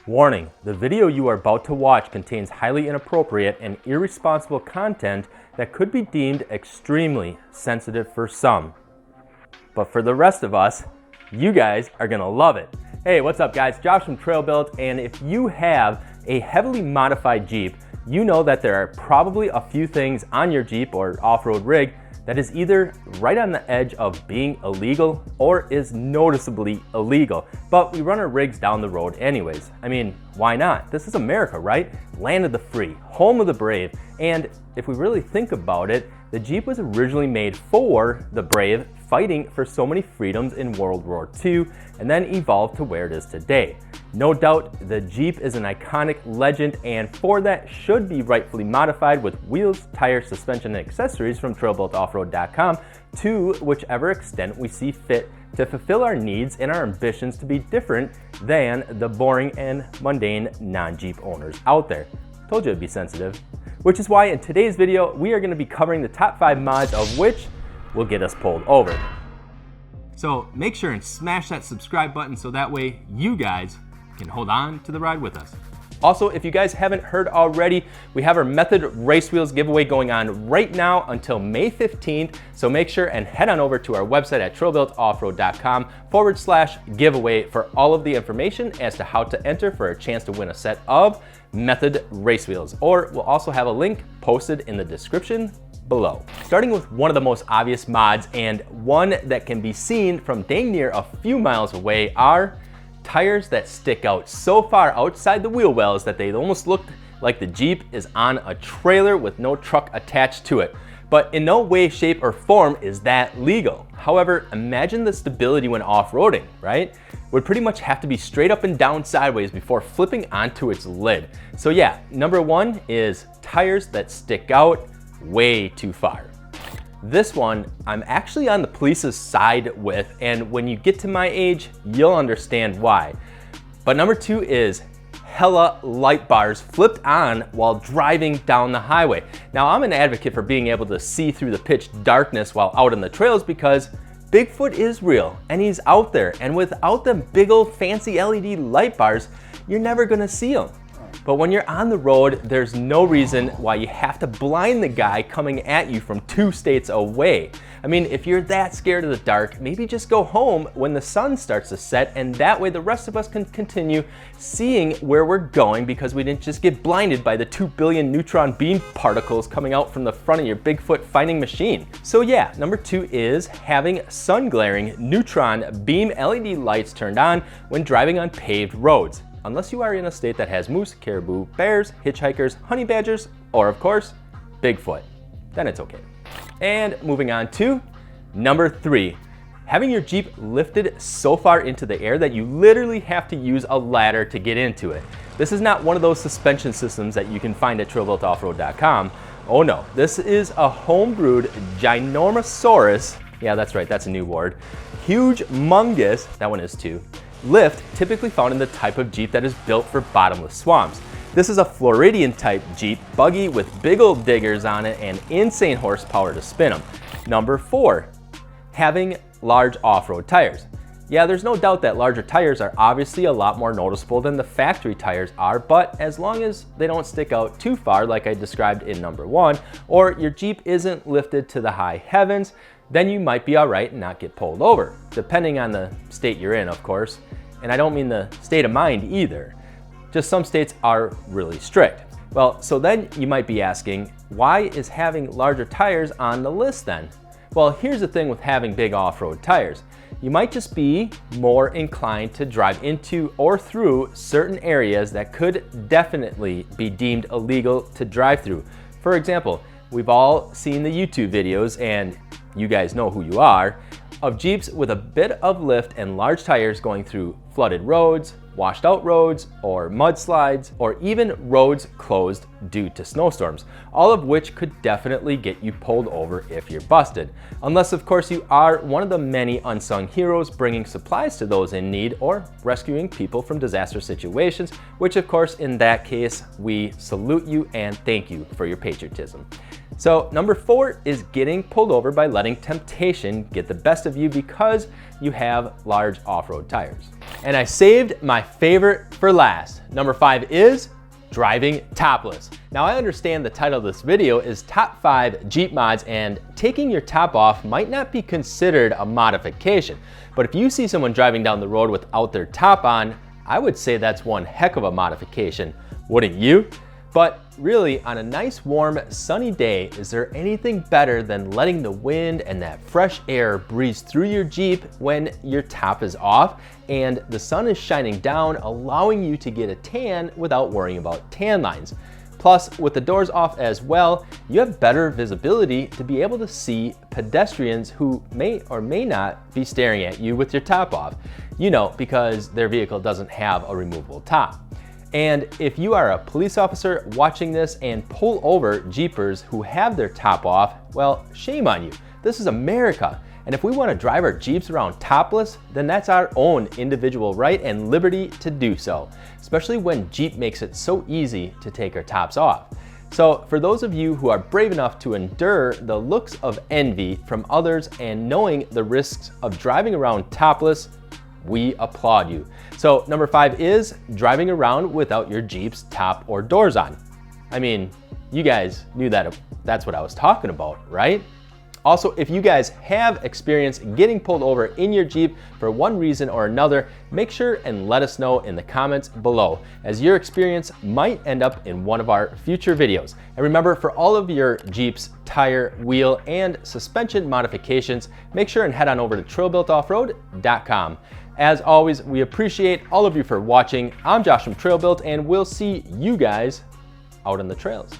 Warning, the video you are about to watch contains highly inappropriate and irresponsible content that could be deemed extremely sensitive for some. But for the rest of us, you guys are gonna love it. Hey, what's up guys? Josh from Trail Built, and if you have a heavily modified Jeep, you know that there are probably a few things on your Jeep or off-road rig that is either right on the edge of being illegal or is noticeably illegal. But we run our rigs down the road anyways. I mean, why not? This is America, right? Land of the free, home of the brave. And if we really think about it, the Jeep was originally made for the brave, fighting for so many freedoms in World War II, and then evolved to where it is today. No doubt, the Jeep is an iconic legend, and for that should be rightfully modified with wheels, tires, suspension, and accessories from trailbuiltoffroad.com to whichever extent we see fit to fulfill our needs and our ambitions to be different than the boring and mundane non-Jeep owners out there. Told you it'd be sensitive. Which is why in today's video, we are gonna be covering the top 5 mods of which will get us pulled over. So make sure and smash that subscribe button so that way you guys can hold on to the ride with us. Also, if you guys haven't heard already, we have our Method Race Wheels giveaway going on right now until May 15th. So make sure and head on over to our website at trailbuiltoffroad.com/giveaway for all of the information as to how to enter for a chance to win a set of Method Race Wheels. Or we'll also have a link posted in the description below. Starting with one of the most obvious mods and one that can be seen from dang near a few miles away are tires that stick out so far outside the wheel wells that they almost look like the Jeep is on a trailer with no truck attached to it. But in no way, shape, or form is that legal. However, imagine the stability when off-roading, right? Would pretty much have to be straight up and down sideways before flipping onto its lid. So yeah, number 1 is tires that stick out way too far. This one, I'm actually on the police's side with, and when you get to my age, you'll understand why. But number 2 is hella light bars flipped on while driving down the highway. Now, I'm an advocate for being able to see through the pitch darkness while out on the trails because Bigfoot is real and he's out there, and without them big old fancy LED light bars, you're never gonna see him. But when you're on the road, there's no reason why you have to blind the guy coming at you from 2 states away. I mean, if you're that scared of the dark, maybe just go home when the sun starts to set, and that way the rest of us can continue seeing where we're going because we didn't just get blinded by the 2 billion neutron beam particles coming out from the front of your Bigfoot finding machine. So yeah, number 2 is having sun glaring neutron beam LED lights turned on when driving on paved roads. Unless you are in a state that has moose, caribou, bears, hitchhikers, honey badgers, or of course, Bigfoot, then it's okay. And moving on to number 3, having your Jeep lifted so far into the air that you literally have to use a ladder to get into it. This is not one of those suspension systems that you can find at trailbuiltoffroad.com. Oh no, this is a homebrewed ginormosaurus, yeah that's right, that's a new word, huge mungus, that one is too, lift typically found in the type of Jeep that is built for bottomless swamps. This is a Floridian type Jeep buggy with big old diggers on it and insane horsepower to spin them. Number 4, having large off-road tires. Yeah, there's no doubt that larger tires are obviously a lot more noticeable than the factory tires are, but as long as they don't stick out too far like I described in number 1, or your Jeep isn't lifted to the high heavens, then you might be all right and not get pulled over, depending on the state you're in, of course. And I don't mean the state of mind either. Just some states are really strict. Well, so then you might be asking, why is having larger tires on the list then? Well, here's the thing with having big off-road tires. You might just be more inclined to drive into or through certain areas that could definitely be deemed illegal to drive through. For example, we've all seen the YouTube videos, and you guys know who you are, of Jeeps with a bit of lift and large tires going through flooded roads, washed out roads, or mudslides, or even roads closed due to snowstorms, all of which could definitely get you pulled over if you're busted. Unless of course you are one of the many unsung heroes bringing supplies to those in need or rescuing people from disaster situations, which of course in that case, we salute you and thank you for your patriotism. So number 4 is getting pulled over by letting temptation get the best of you because you have large off-road tires. And I saved my favorite for last. Number 5 is driving topless. Now I understand the title of this video is Top 5 Jeep Mods, and taking your top off might not be considered a modification. But if you see someone driving down the road without their top on, I would say that's one heck of a modification, wouldn't you? But really, on a nice, warm, sunny day, is there anything better than letting the wind and that fresh air breeze through your Jeep when your top is off and the sun is shining down, allowing you to get a tan without worrying about tan lines? Plus, with the doors off as well, you have better visibility to be able to see pedestrians who may or may not be staring at you with your top off, you know, because their vehicle doesn't have a removable top. And if you are a police officer watching this and pull over Jeepers who have their top off, well, shame on you. This is America. And if we want to drive our Jeeps around topless, then that's our own individual right and liberty to do so, especially when Jeep makes it so easy to take our tops off. So for those of you who are brave enough to endure the looks of envy from others and knowing the risks of driving around topless, we applaud you. So number 5 is driving around without your Jeep's top or doors on. I mean, you guys knew that that's what I was talking about, right? Also, if you guys have experience getting pulled over in your Jeep for one reason or another, make sure and let us know in the comments below, as your experience might end up in one of our future videos. And remember, for all of your Jeep's tire, wheel, and suspension modifications, make sure and head on over to trailbuiltoffroad.com. As always, we appreciate all of you for watching. I'm Josh from TrailBuilt, and we'll see you guys out on the trails.